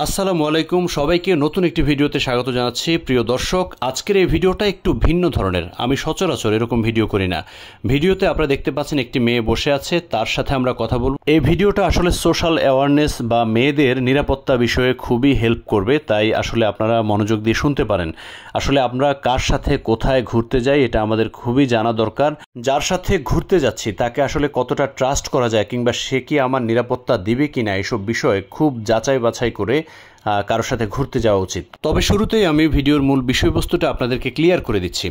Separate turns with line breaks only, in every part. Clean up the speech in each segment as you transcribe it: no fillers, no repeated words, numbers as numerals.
আসসালামু আলাইকুম সবাইকে নতুন একটি ভিডিওতে স্বাগত জানাচ্ছি। প্রিয় দর্শক, আজকের এই ভিডিওটা একটু ভিন্ন ধরনের। আমি সচরাচর এরকম ভিডিও করি না। ভিডিওতে আপনারা দেখতে পাচ্ছেন একটি মেয়ে বসে আছে, তার সাথে আমরা কথা বলব। এই ভিডিওটা আসলে সোশ্যাল অ্যাওয়ারনেস বা মেয়েদের নিরাপত্তা বিষয়ে খুবই হেল্প করবে, তাই আসলে আপনারা মনোযোগ দিয়ে শুনতে পারেন। আসলে আমরা কার সাথে কোথায় ঘুরতে যাই এটা আমাদের খুবই জানা দরকার। যার সাথে ঘুরতে যাচ্ছি তাকে আসলে কতটা ট্রাস্ট করা যায় কিংবা সে কি আমার নিরাপত্তা দিবে কিনা, এসব বিষয়ে খুব যাচাই বাছাই করে কারোর সাথে ঘুরতে যাওয়া উচিত। তবে শুরুতেই আমি ভিডিওর মূল বিষয়বস্তুটা আপনাদেরকে ক্লিয়ার করে দিচ্ছি।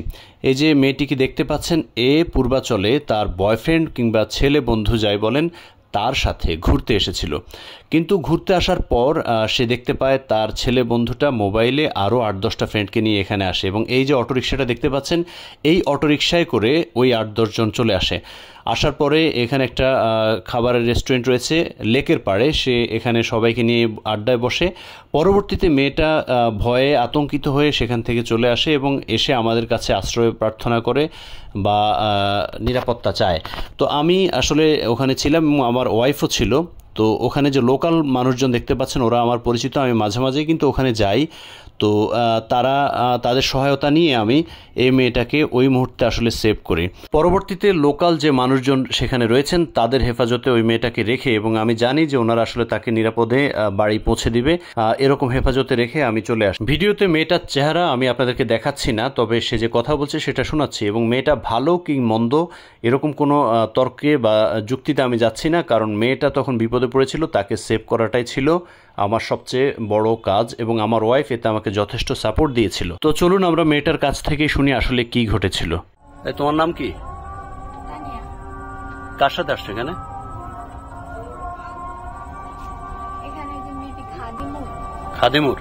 এই যে মেয়েটিকে দেখতে পাচ্ছেন, এ পূর্বাচলে তার বয়ফ্রেন্ড কিংবা ছেলে বন্ধু যাই বলেন তার সাথে ঘুরতে এসেছিল, কিন্তু ঘুরতে আসার পর সে দেখতে পায় তার ছেলে বন্ধুটা মোবাইলে আরও 8-10টা ফ্রেন্ডকে নিয়ে এখানে আসে এবং এই যে অটোরিকশাটা দেখতে পাচ্ছেন, এই অটোরিকশায় করে ওই 8-10 জন চলে আসে। আসার পরে এখানে একটা খাবারের রেস্টুরেন্ট রয়েছে লেকের পাড়ে, সে এখানে সবাইকে নিয়ে আড্ডায় বসে। পরবর্তীতে মেয়েটা ভয়ে আতঙ্কিত হয়ে সেখান থেকে চলে আসে এবং এসে আমাদের কাছে আশ্রয় প্রার্থনা করে বা নিরাপত্তা চায়। তো আমি আসলে ওখানে ছিলাম এবং আমার ওয়াইফও ছিল। তো ওখানে যে লোকাল মানুষজন দেখতে পাচ্ছেন ওরা আমার পরিচিত, আমি মাঝে মাঝেই কিন্তু ওখানে যাই। তো তাদের সহায়তা নিয়ে আমি এই মেয়েটাকে ওই মুহূর্তে আসলে সেভ করি। পরবর্তীতে লোকাল যে মানুষজন সেখানে রয়েছেন তাদের হেফাজতে ওই মেয়েটাকে রেখে, এবং আমি জানি যে ওনারা আসলে তাকে নিরাপদে বাড়ি পৌঁছে দিবে, এরকম হেফাজতে রেখে আমি চলে আসি। ভিডিওতে মেয়েটার চেহারা আমি আপনাদেরকে দেখাচ্ছি না, তবে সে যে কথা বলছে সেটা শোনাচ্ছি। এবং মেয়েটা ভালো কি মন্দ এরকম কোনো তর্কে বা যুক্তিতে আমি যাচ্ছি না, কারণ মেয়েটা তখন বিপদে পড়েছিল, তাকে সেভ করাটাই ছিল আমার সবচেয়ে বড় কাজ এবং আমার ওয়াইফ এতে আমাকে যথেষ্ট সাপোর্ট দিয়েছিল। তো চলুন আমরা মেয়েটার কাছ থেকে শুনি আসলে কি ঘটেছিল। তোমার নাম কি? কার সাথে আসছো এখানে? খাদিমুর।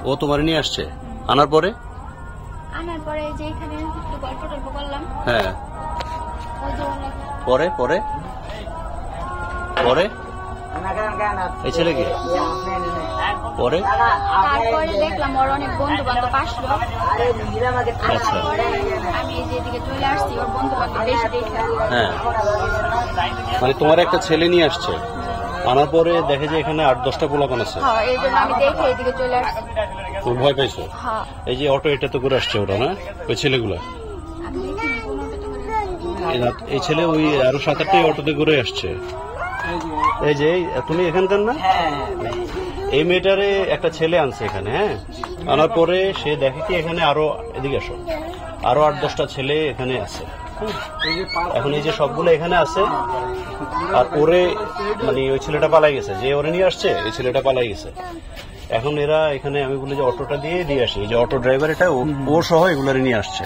ও তোমার নিয়ে আসছে? আনার পরে যে এখানে একটু গল্প টল্প করলাম। হ্যাঁ, পরে পরে পরে এই ছেলেকে পরে
তারপরে দেখলাম ওর অনেক বন্ধু বান্ধব আসলো।
আচ্ছা,
আমি যেদিকে চলে আসছি ওর বন্ধু বান্ধব বেশি দেখে।
হ্যাঁ, মানে তোমার একটা ছেলে নিয়ে আসছে, আনার পরে দেখে যে এখানে 8-10টা পোলাপান আছে।
হ্যাঁ, এই জন্য আমি দেখে এদিকে চলে আসছি।
তুমি ভয় পাইছো?
হ্যাঁ।
এই যে অটো এটা তো করে আসছে ওরা, না ওই ছেলেগুলা? এই ছেলে ওই আরো 7-8টা অটোতে করে আসছে। এই যে তুমি এখানকার না? এই মেয়েটারে একটা ছেলে আনছে এখানে। হ্যাঁ, আনার পরে সে দেখে কি এখানে আরো, এদিকে আসো, আরো 8-10টা ছেলে এখানে আছে। এখন এই যে সবগুলো এখানে আছে, আর ওরে মানে ওই ছেলেটা পালাই গেছে, যে ওরে নিয়ে আসছে ওই ছেলেটা পালাই গেছে। এখন এরা এখানে, আমি বলি যে অটোটা দিয়ে আসি, এই যে অটো ড্রাইভার এটা ও সহ এগুলোরে নিয়ে আসছে।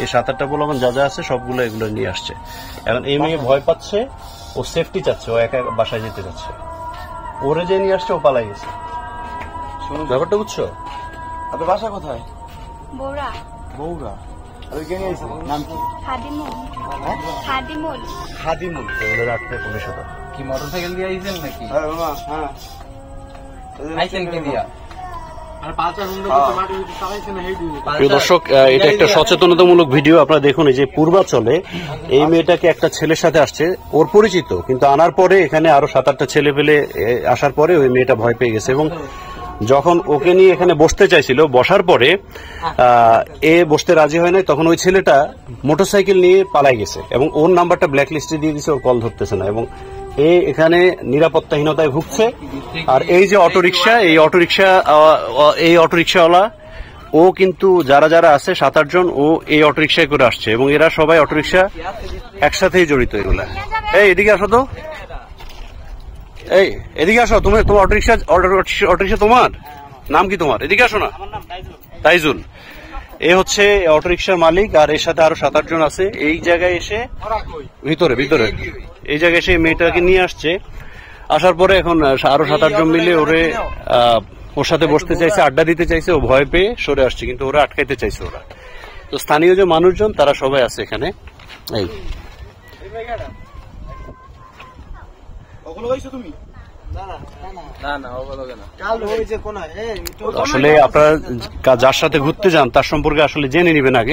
এই 7-8টা বলে যা যা আছে সবগুলো এগুলো নিয়ে আসছে। এখন এই মেয়ে ভয় পাচ্ছে, ও সেফটি চাচ্ছে, ও একা বাসায় যেতে চাচ্ছে। ওরে যে নিয়ে আসছে ও পালাই গেছে। ব্যাপারটা বুঝছো?
আপনার বাসা কোথায়?
বৌরা।
বৌরা। নাম কি?
খাদিমুল। খাদিমুল।
খাদিমুল।
এগুলো রাখতে 15 টাকা।
কি মোটরসাইকেল দিয়ে আইছেন নাকি? হ্যাঁ বাবা, হ্যাঁ। আইছেন কি দিয়া?
প্রিয় দর্শক, এটা একটা সচেতনতামূলক ভিডিও, আপনারা দেখুন। এই যে পূর্বাচলে এই মেয়েটাকে একটা ছেলের সাথে আসছে, ওর পরিচিত, কিন্তু আনার পরে এখানে আরো 7-8টা ছেলে পেলে আসার পরে ওই মেয়েটা ভয় পেয়ে গেছে এবং যখন ওকে নিয়ে এখানে বসতে চাইছিল, বসার পরে এ বসতে রাজি হয় নাই, তখন ওই ছেলেটা মোটরসাইকেল নিয়ে পালাই গেছে এবং ওর নাম্বারটা ব্ল্যাক লিস্টে দিয়ে দিছে, ও কল ধরতেছে না এবং এখানে নিরাপত্তাহীনতায় ভুগছে। আর এই যে অটোরিকশা, এই অটোরিকশাওয়ালা ও কিন্তু যারা যারা আছে 7-8 জন, ও এই অটোরিকশায় করে আসছে এবং এরা সবাই অটোরিকশা একসাথেই জড়িত। এগুলা এই এদিকে আসো তো, এই এদিকে আসো। তোমার অটোরিকশা তোমার নাম কি? তোমার এদিকে আসো না। তাইজুল, এ হচ্ছে অটোরিকশার মালিক, আর এর সাথে আরো 7-8 জন আছে। এই জায়গায় এসে ভিতরে এই জায়গায় এসে মেয়েটাকে নিয়ে আসছে। আসার পরে এখন আরো 7-8 জন মিলে ওর সাথে বসতে চাইছে, আড্ডা দিতে চাইছে। ও ভয় পেয়ে সরে আসছে, কিন্তু ওরা আটকাইতে চাইছে। ওরা তো স্থানীয় যে মানুষজন তারা সবাই আছে এখানে। এই আসলে আপনারা যার সাথে ঘুরতে যান তার সম্পর্কে আসলে জেনে নিবেন আগে।